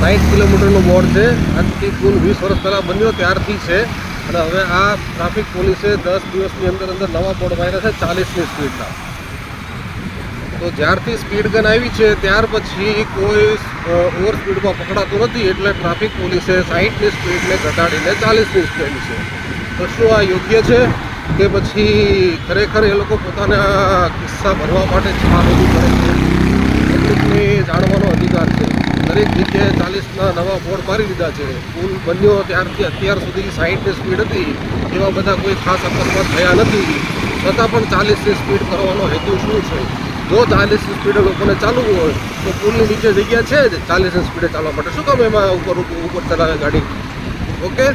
60 કિલોમીટરનું બોર્ડ છે. આજથી કુલ 20 વર્ષ પહેલાં બન્યો ત્યારથી છે. અને હવે આ ટ્રાફિક પોલીસે 10 દિવસની અંદર નવા બોર્ડ માર્યા છે 40ની સ્પીડના. તો જ્યારથી સ્પીડ ગન આવી છે ત્યાર પછી કોઈ ઓવર સ્પીડમાં પકડાતું નથી, એટલે ટ્રાફિક પોલીસે 60ની સ્પીડને ઘટાડીને 40ની સ્પીડ છે. તો શું આ યોગ્ય છે કે પછી ખરેખર એ લોકો પોતાના કિસ્સા ભરવા માટે જ આ બધું કરે છે? પબ્લિકને જાણવાનો અધિકાર છે. દરેક જગ્યાએ 40ના નવા બોર્ડ મારી દીધા છે. પુલ બન્યો ત્યારથી અત્યાર સુધી 60ની સ્પીડ હતી, એવા બધા કોઈ ખાસ અકસ્માત થયા નથી. છતાં પણ 40ની સ્પીડ કરવાનો હેતુ શું છે? જો 40ની સ્પીડે લોકોને ચાલવું હોય તો પુલની નીચે જગ્યા છે જ 40ની સ્પીડે ચાલવા માટે. શું કામ એમાં ઉપર ચલાવે ગાડી? ઓકે.